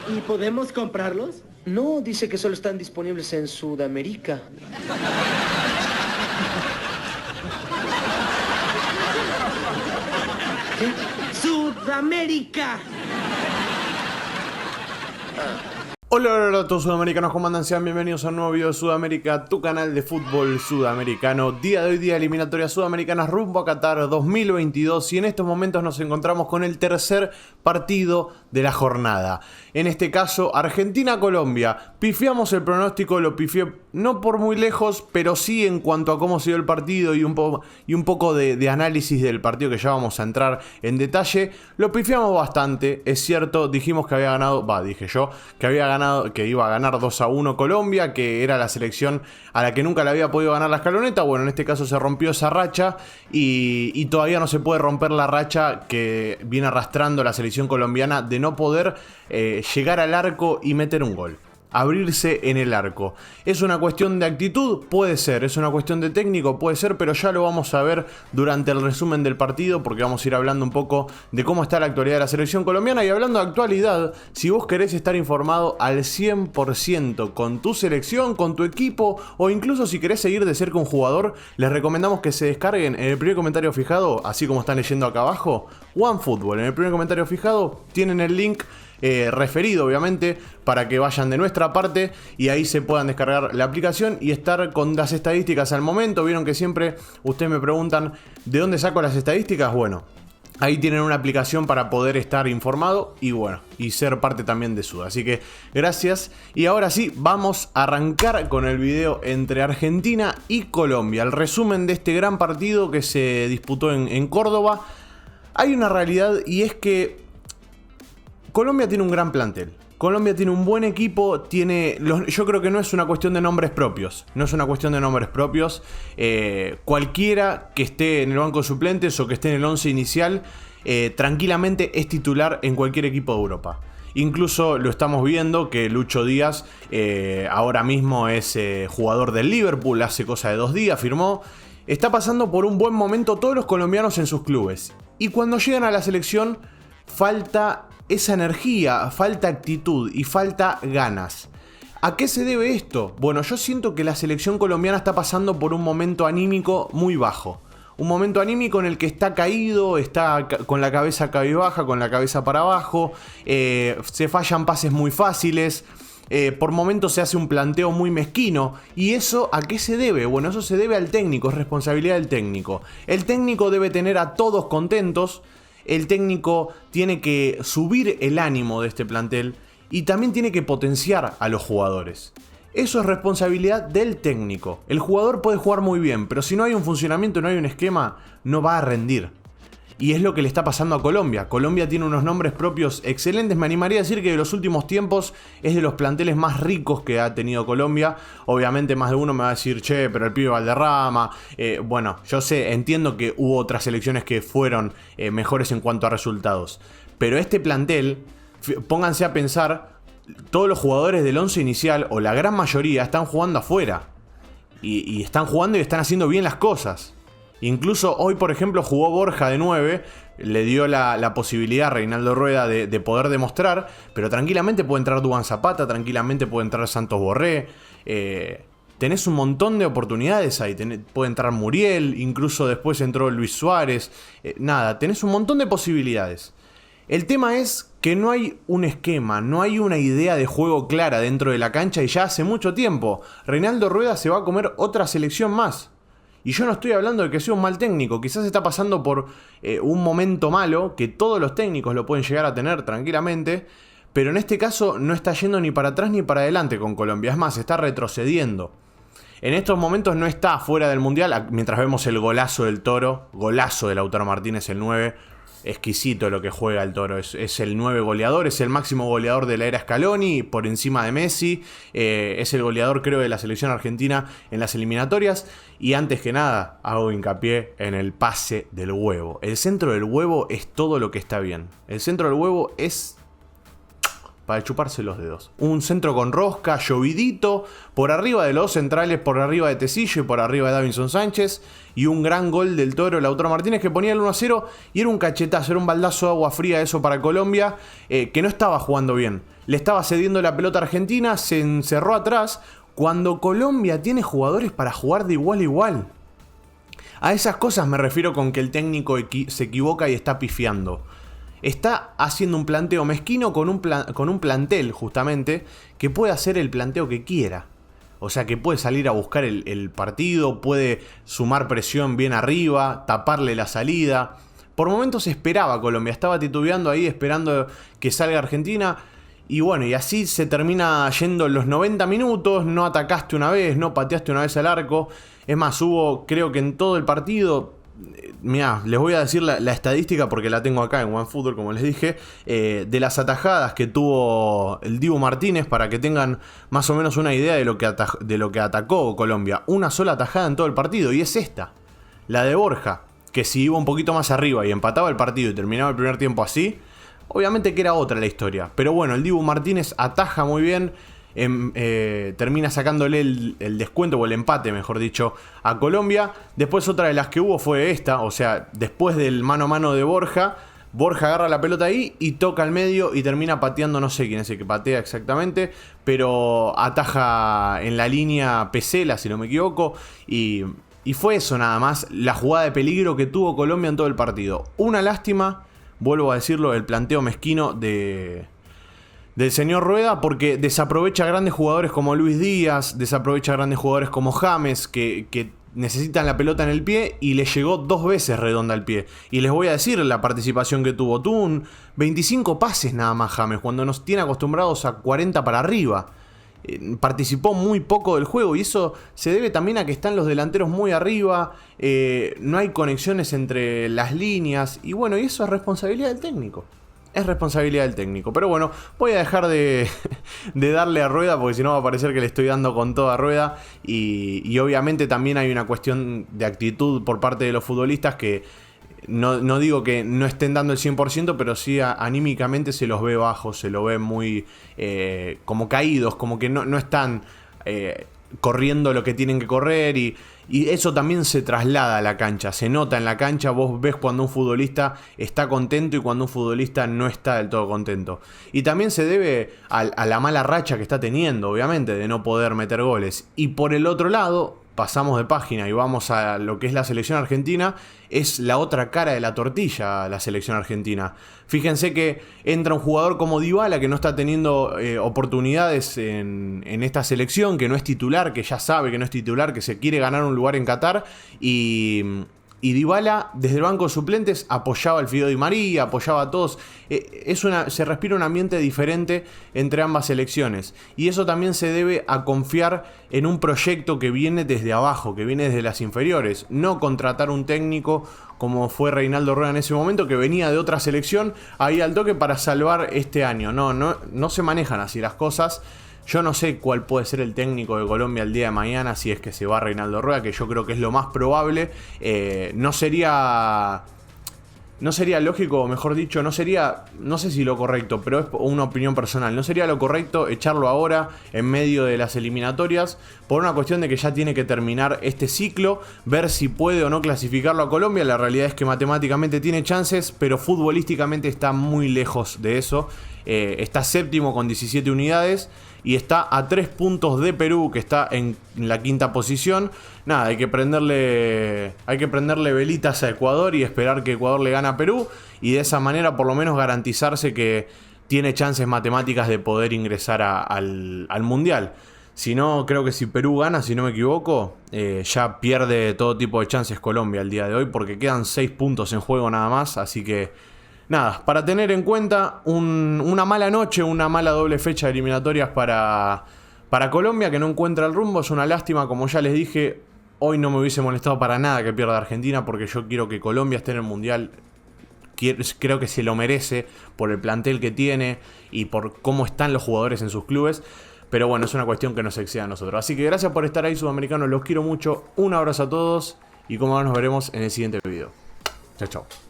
¿Y podemos comprarlos? No, dice que solo están disponibles en Sudamérica. ¿Qué? ¡Sudamérica! Hola a todos sudamericanos, ¿cómo andan? Sean bienvenidos a un nuevo video de Sudamérica, tu canal de fútbol sudamericano. Día de hoy, día de eliminatorias sudamericanas rumbo a Qatar 2022 y en estos momentos nos encontramos con el tercer partido de la jornada. En este caso, Argentina-Colombia. Pifiamos el pronóstico, lo pifié no por muy lejos, pero sí en cuanto a cómo se dio el partido y un poco de análisis del partido que ya vamos a entrar en detalle. Lo pifiamos bastante, es cierto, dijimos que había ganado, dije yo, que había ganado, que iba a ganar 2-1 Colombia, que era la selección a la que nunca le había podido ganar la escaloneta. Bueno, en este caso se rompió esa racha y todavía no se puede romper la racha que viene arrastrando la selección colombiana de no poder llegar al arco y meter un gol. Abrirse en el arco. ¿Es una cuestión de actitud? Puede ser. ¿Es una cuestión de técnico? Puede ser, pero ya lo vamos a ver durante el resumen del partido, porque vamos a ir hablando un poco de cómo está la actualidad de la selección colombiana. Y hablando de actualidad, si vos querés estar informado al 100% con tu selección, con tu equipo, o incluso si querés seguir de cerca un jugador, les recomendamos que se descarguen en el primer comentario fijado, así como están leyendo acá abajo, OneFootball. En el primer comentario fijado tienen el link referido, obviamente, para que vayan de nuestra parte y ahí se puedan descargar la aplicación y estar con las estadísticas al momento. Vieron que siempre ustedes me preguntan ¿de dónde saco las estadísticas? Bueno, ahí tienen una aplicación para poder estar informado y bueno, y ser parte también de Sud. Así que gracias. Y ahora sí, vamos a arrancar con el video entre Argentina y Colombia. El resumen de este gran partido que se disputó en Córdoba. Hay una realidad y es que Colombia tiene un gran plantel. Colombia tiene un buen equipo, yo creo que no es una cuestión de nombres propios. No es una cuestión de nombres propios. Cualquiera que esté en el banco de suplentes o que esté en el 11 inicial, tranquilamente es titular en cualquier equipo de Europa. Incluso lo estamos viendo que Lucho Díaz ahora mismo es jugador del Liverpool, hace cosa de 2 días, firmó. Está pasando por un buen momento todos los colombianos en sus clubes. Y cuando llegan a la selección, falta esa energía, falta actitud y falta ganas. ¿A qué se debe esto? Bueno, yo siento que la selección colombiana está pasando por un momento anímico muy bajo. Un momento anímico en el que está caído, está con la cabeza cabizbaja, con la cabeza para abajo, se fallan pases muy fáciles. Por momentos se hace un planteo muy mezquino. ¿Y eso a qué se debe? Bueno, eso se debe al técnico, es responsabilidad del técnico. El técnico debe tener a todos contentos. El técnico tiene que subir el ánimo de este plantel y también tiene que potenciar a los jugadores. Eso es responsabilidad del técnico. El jugador puede jugar muy bien, pero si no hay un funcionamiento, no hay un esquema, no va a rendir. Y es lo que le está pasando a Colombia. Colombia tiene unos nombres propios excelentes. Me animaría a decir que de los últimos tiempos es de los planteles más ricos que ha tenido Colombia. Obviamente más de uno me va a decir, che, pero el pibe Valderrama. Bueno, yo sé, entiendo que hubo otras selecciones que fueron mejores en cuanto a resultados. Pero este plantel, pónganse a pensar, todos los jugadores del 11 inicial, o la gran mayoría, están jugando afuera. Y están jugando y están haciendo bien las cosas. Incluso hoy, por ejemplo, jugó Borja de 9, le dio la posibilidad a Reinaldo Rueda de poder demostrar, pero tranquilamente puede entrar Duván Zapata, tranquilamente puede entrar Santos Borré. Tenés un montón de oportunidades ahí, puede entrar Muriel, incluso después entró Luis Suárez. Tenés un montón de posibilidades. El tema es que no hay un esquema, no hay una idea de juego clara dentro de la cancha y ya hace mucho tiempo. Reinaldo Rueda se va a comer otra selección más. Y yo no estoy hablando de que sea un mal técnico, quizás está pasando por un momento malo, que todos los técnicos lo pueden llegar a tener tranquilamente, pero en este caso no está yendo ni para atrás ni para adelante con Colombia, es más, está retrocediendo. En estos momentos no está fuera del Mundial, mientras vemos el golazo del Toro, golazo de Lautaro Martínez, el 9, exquisito lo que juega el Toro, es el 9 goleador, es el máximo goleador de la era Scaloni, por encima de Messi, es el goleador creo de la selección argentina en las eliminatorias. Y antes que nada hago hincapié en el pase del huevo. El centro del huevo es todo lo que está bien. El centro del huevo es para chuparse los dedos. Un centro con rosca, llovidito, por arriba de los centrales, por arriba de Tecillo y por arriba de Davinson Sánchez. Y un gran gol del Toro Lautaro Martínez que ponía el 1-0 y era un cachetazo, era un baldazo de agua fría eso para Colombia, que no estaba jugando bien. Le estaba cediendo la pelota a Argentina, se encerró atrás, cuando Colombia tiene jugadores para jugar de igual a igual. A esas cosas me refiero con que el técnico se equivoca y está pifiando. Está haciendo un planteo mezquino con un plantel, justamente, que puede hacer el planteo que quiera. O sea, que puede salir a buscar el partido, puede sumar presión bien arriba, taparle la salida. Por momentos esperaba Colombia, estaba titubeando ahí esperando que salga Argentina. Y bueno, y así se termina yendo los 90 minutos, no atacaste una vez, no pateaste una vez al arco. Es más, hubo, creo que en todo el partido, mirá, les voy a decir la estadística porque la tengo acá en OneFootball, como les dije, de las atajadas que tuvo el Dibu Martínez, para que tengan más o menos una idea de lo que atacó Colombia. Una sola atajada en todo el partido, y es esta, la de Borja, que si iba un poquito más arriba y empataba el partido y terminaba el primer tiempo así, obviamente que era otra la historia. Pero bueno, el Dibu Martínez ataja muy bien. Termina sacándole el descuento o el empate, mejor dicho, a Colombia. Después otra de las que hubo fue esta, o sea, después del mano a mano de Borja agarra la pelota ahí y toca al medio y termina pateando, no sé quién es el que patea exactamente, pero ataja en la línea Pesela, si no me equivoco, y fue eso nada más, la jugada de peligro que tuvo Colombia en todo el partido. Una lástima, vuelvo a decirlo, el planteo mezquino del señor Rueda, porque desaprovecha grandes jugadores como Luis Díaz, desaprovecha grandes jugadores como James, que necesitan la pelota en el pie, y le llegó 2 veces redonda al pie. Y les voy a decir la participación que tuvo. Tuvo 25 pases nada más James, cuando nos tiene acostumbrados a 40 para arriba. Participó muy poco del juego, y eso se debe también a que están los delanteros muy arriba, no hay conexiones entre las líneas, y bueno, y eso es responsabilidad del técnico. Es responsabilidad del técnico. Pero bueno, voy a dejar de darle a Rueda, porque si no va a parecer que le estoy dando con toda Rueda. Y obviamente también hay una cuestión de actitud por parte de los futbolistas que no digo que no estén dando el 100%, pero sí anímicamente se los ve bajos, se lo ve muy como caídos, como que no están corriendo lo que tienen que correr, y eso también se traslada a la cancha, se nota en la cancha, vos ves cuando un futbolista está contento y cuando un futbolista no está del todo contento. Y también se debe a la mala racha que está teniendo, obviamente, de no poder meter goles. Y por el otro lado, pasamos de página y vamos a lo que es la selección argentina, es la otra cara de la tortilla la selección argentina. Fíjense que entra un jugador como Dybala, que no está teniendo oportunidades en esta selección, que no es titular, que ya sabe que no es titular, que se quiere ganar un lugar en Qatar, y Dybala desde el banco de suplentes apoyaba al Fideo Di María, apoyaba a todos. Se respira un ambiente diferente entre ambas selecciones, y eso también se debe a confiar en un proyecto que viene desde abajo, que viene desde las inferiores, no contratar un técnico como fue Reinaldo Rueda en ese momento, que venía de otra selección ahí al toque para salvar este año. No se manejan así las cosas. Yo no sé cuál puede ser el técnico de Colombia el día de mañana, si es que se va Reinaldo Rueda, que yo creo que es lo más probable. No sería lógico, o mejor dicho, no sé si lo correcto, pero es una opinión personal, no sería lo correcto echarlo ahora en medio de las eliminatorias, por una cuestión de que ya tiene que terminar este ciclo, ver si puede o no clasificarlo a Colombia. La realidad es que matemáticamente tiene chances, pero futbolísticamente está muy lejos de eso. Está séptimo con 17 unidades y está a 3 puntos de Perú, que está en la 5ª posición. Nada, hay que prenderle velitas a Ecuador y esperar que Ecuador le gane a Perú, y de esa manera por lo menos garantizarse que tiene chances matemáticas de poder ingresar al Mundial. Si no, creo que si Perú gana, si no me equivoco, ya pierde todo tipo de chances Colombia el día de hoy, porque quedan 6 puntos en juego nada más. Así que nada, para tener en cuenta, una mala noche, una mala doble fecha de eliminatorias para Colombia, que no encuentra el rumbo. Es una lástima, como ya les dije, hoy no me hubiese molestado para nada que pierda Argentina, porque yo quiero que Colombia esté en el Mundial. Creo que se lo merece por el plantel que tiene y por cómo están los jugadores en sus clubes. Pero bueno, es una cuestión que nos excede a nosotros. Así que gracias por estar ahí, sudamericanos. Los quiero mucho. Un abrazo a todos y como nos veremos en el siguiente video. Chao, chao.